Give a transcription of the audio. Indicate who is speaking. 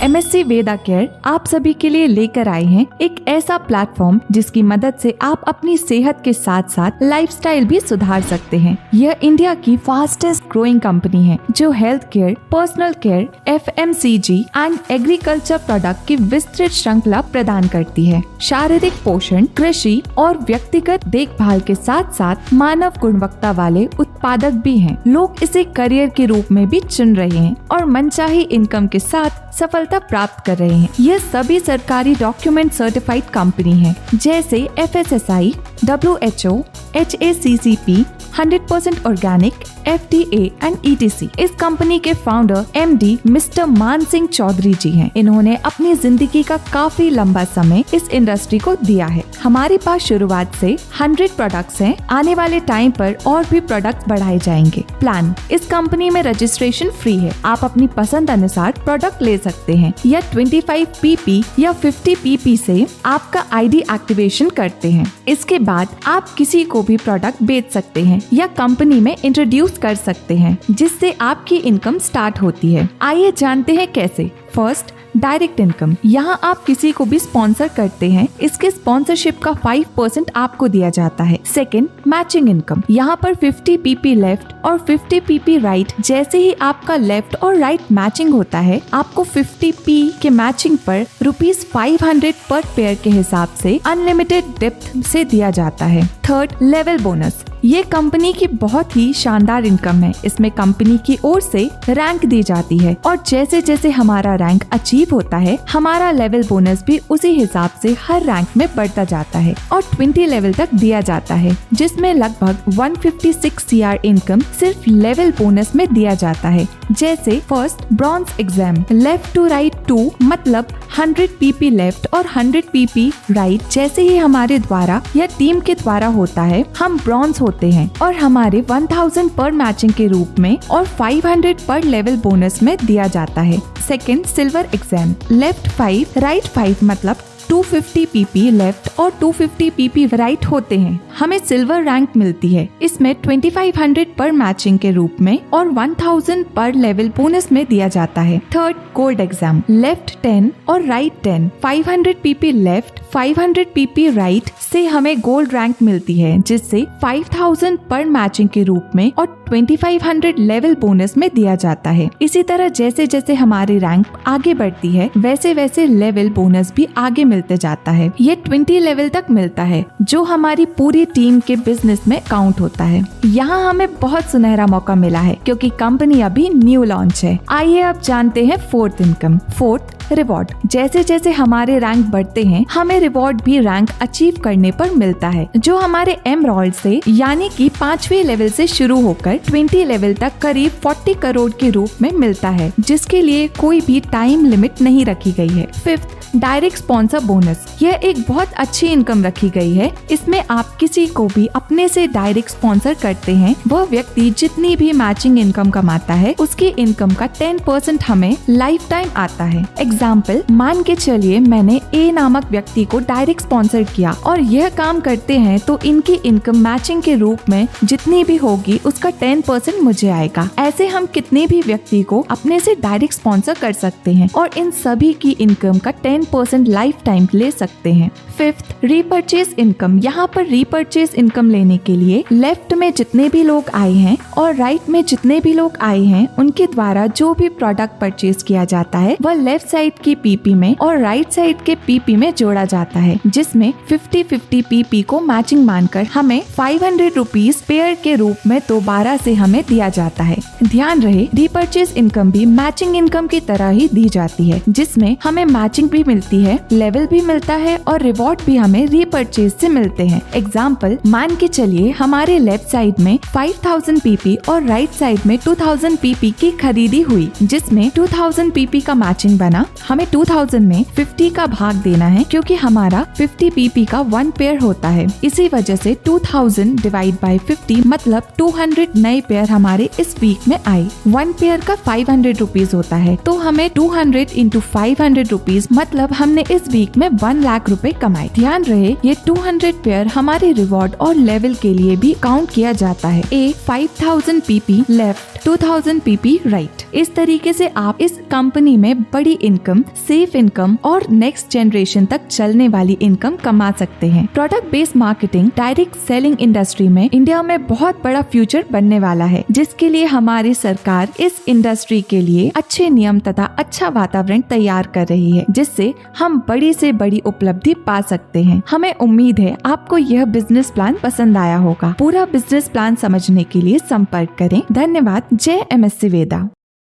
Speaker 1: MSc वेदा care आप सभी के लिए लेकर आए हैं एक ऐसा प्लेटफॉर्म जिसकी मदद से आप अपनी सेहत के साथ साथ लाइफस्टाइल भी सुधार सकते हैं। यह इंडिया की फास्टेस्ट ग्रोइंग कंपनी है जो health care, personal care, FMCG and agriculture product की विस्तृत श्रृंखला प्रदान करती है। शारीरिक पोषण, कृषि और व्यक्तिगत देखभाल के साथ साथ मानव गुणवत्ता वाले उत्पादक भी हैं। लोग इसे करियर के रूप में भी चुन रहे हैं और मनचाही इनकम के साथ सफलता प्राप्त कर रहे हैं। यह सभी सरकारी डॉक्यूमेंट सर्टिफाइड कंपनी है जैसे FSSAI, WHO, HACCP, 100% organic, FDA and ETC। इस कंपनी के फाउंडर MD मिस्टर मान सिंह चौधरी जी हैं। इन्होंने अपनी जिंदगी का काफी लंबा समय इस इंडस्ट्री को दिया है। हमारे पास शुरुआत से 100 प्रोडक्ट्स हैं। आने वाले टाइम पर और भी प्रोडक्ट्स बढ़ाए जाएंगे। प्लान, इस कंपनी में रजिस्ट्रेशन फ्री है। आप अपनी पसंद अनुसार प्रोडक्ट ले सकते हैं या 25 PP या 50 PP से आपका ID एक्टिवेशन करते हैं। इसके बाद आप किसी को भी प्रोडक्ट बेच सकते हैं या कंपनी में इंट्रोड्यूस कर सकते हैं जिससे आपकी इनकम स्टार्ट होती है। आइए जानते हैं कैसे। First, direct income. यहाँ आप किसी को भी स्पॉन्सर करते हैं, इसके स्पॉन्सरशिप का 5% आपको दिया जाता है। Second, matching income. यहाँ पर 50 PP लेफ्ट और 50 PP राइट, जैसे ही आपका लेफ्ट और राइट मैचिंग होता है आपको 50 P के मैचिंग पर ₹500 पर पेयर के हिसाब से अनलिमिटेड डेप्थ से दिया जाता है। Third, level bonus. ये कंपनी की बहुत ही शानदार इनकम है। इसमें कंपनी की ओर से रैंक दी जाती है और जैसे जैसे हमारा रैंक अचीव होता है हमारा लेवल बोनस भी उसी हिसाब से हर रैंक में बढ़ता जाता है और 20 लेवल तक दिया जाता है, जिसमें लगभग 156 CR इनकम सिर्फ लेवल बोनस में दिया जाता है। जैसे first, bronze exam, left to right 2 मतलब 100 PP लेफ्ट और 100 PP राइट जैसे ही हमारे द्वारा या टीम के द्वारा होता है हम ब्रॉन्ज होते हैं और हमारे 1000 पर मैचिंग के रूप में और 500 पर लेवल बोनस में दिया जाता है। Second, silver exam, left 5 right 5 मतलब 250 PP लेफ्ट और 250 PP राइट होते हैं। हमें सिल्वर रैंक मिलती है। इसमें 2500 पर मैचिंग के रूप में और 1000 पर लेवल बोनस में दिया जाता है। थर्ड, गोल्ड एग्जाम, लेफ्ट 10 और right 10, 500 PP left 500 PP right से हमें गोल्ड रैंक मिलती है जिससे 5000 पर मैचिंग के रूप में और 2500 लेवल बोनस में दिया जाता है। इसी तरह जैसे जैसे हमारी रैंक आगे बढ़ती है वैसे वैसे लेवल बोनस भी आगे मिलते जाता है। ये 20 लेवल तक मिलता है जो हमारी पूरी टीम के बिजनेस में काउंट होता है। यहाँ हमें बहुत सुनहरा मौका मिला है क्योंकि कंपनी अभी न्यू लॉन्च है। आइए अब जानते हैं फोर्थ इनकम। Fourth, reward. जैसे जैसे हमारे रैंक बढ़ते हैं हमें रिवॉर्ड भी रैंक अचीव करने पर मिलता है जो हमारे एमरॉल्ड से यानी कि 5वें लेवल से शुरू होकर 20 लेवल तक करीब 40 करोड़ के रूप में मिलता है जिसके लिए कोई भी टाइम लिमिट नहीं रखी गई है। Fifth, direct sponsor bonus. यह एक बहुत अच्छी इनकम रखी गई है। इसमें आप किसी को भी अपने से डायरेक्ट स्पॉन्सर करते हैं, वह व्यक्ति जितनी भी मैचिंग इनकम कमाता है उसकी इनकम का 10% हमें लाइफ टाइम आता है। एग्जाम्पल, मान के चलिए मैंने A नामक व्यक्ति को डायरेक्ट स्पॉन्सर किया और यह काम करते हैं तो इनकी इनकम मैचिंग के रूप में जितनी भी होगी उसका 10% मुझे आएगा। ऐसे हम कितने भी व्यक्ति को अपने से डायरेक्ट स्पॉन्सर कर सकते हैं और इन सभी की इनकम का 10% लाइफ टाइम ले सकते हैं। Fifth, repurchase income. यहाँ पर रीपरचेज इनकम लेने के लिए लेफ्ट में जितने भी लोग आए हैं और राइट में जितने भी लोग आए हैं उनके द्वारा जो भी प्रोडक्ट परचेज किया जाता है वह लेफ्ट साइड की PP में और राइट साइड के PP में जोड़ा जाता है जिसमें 50-50 PP को मैचिंग मानकर हमें 500 रुपीज पेयर के रूप में दोबारा से हमें दिया जाता है। ध्यान रहे, रीपरचेज इनकम भी मैचिंग इनकम की तरह ही दी जाती है जिसमें हमें मैचिंग भी मिलती है, लेवल भी मिलता है और रिवॉर्ड भी हमें रीपरचेज से मिलते हैं। एग्जाम्पल, मान के चलिए हमारे लेफ्ट साइड में 5000 PP और राइट साइड में 2000 PP की खरीदी हुई जिसमें 2000 PP का मैचिंग बना। हमें 2000 में 50 का भाग देना है क्योंकि हमारा 50 PP का 1 पेयर होता है। इसी वजह से 2000 डिवाइड बाय 50 मतलब 200 नए पेयर हमारे इस वीक में आए। 1 पेयर का 500 रुपीज होता है तो हमें 200 into 500 रुपीज मतलब हमने इस वीक में 1 लाख रुपए कमाए। ध्यान रहे, ये 200 पेयर हमारे रिवॉर्ड और लेवल के लिए भी काउंट किया जाता है। A 5000 PP left 2000 PP right. इस तरीके से आप इस कंपनी में बड़ी इनकम, सेफ इनकम और नेक्स्ट जनरेशन तक चलने वाली इनकम कमा सकते हैं। Product based marketing, direct selling industry में इंडिया में बहुत बड़ा फ्यूचर बनने वाला है, जिसके लिए हमारी सरकार इस इंडस्ट्री के लिए अच्छे नियम तथा अच्छा वातावरण तैयार कर रही है, जिससे हम बड़ी से बड़ी उपलब्धि पा सकते हैं। हमें उम्मीद है आपको यह बिजनेस प्लान पसंद आया होगा। पूरा बिजनेस प्लान समझने के लिए संपर्क करें। धन्यवाद। जय MSc वेदा।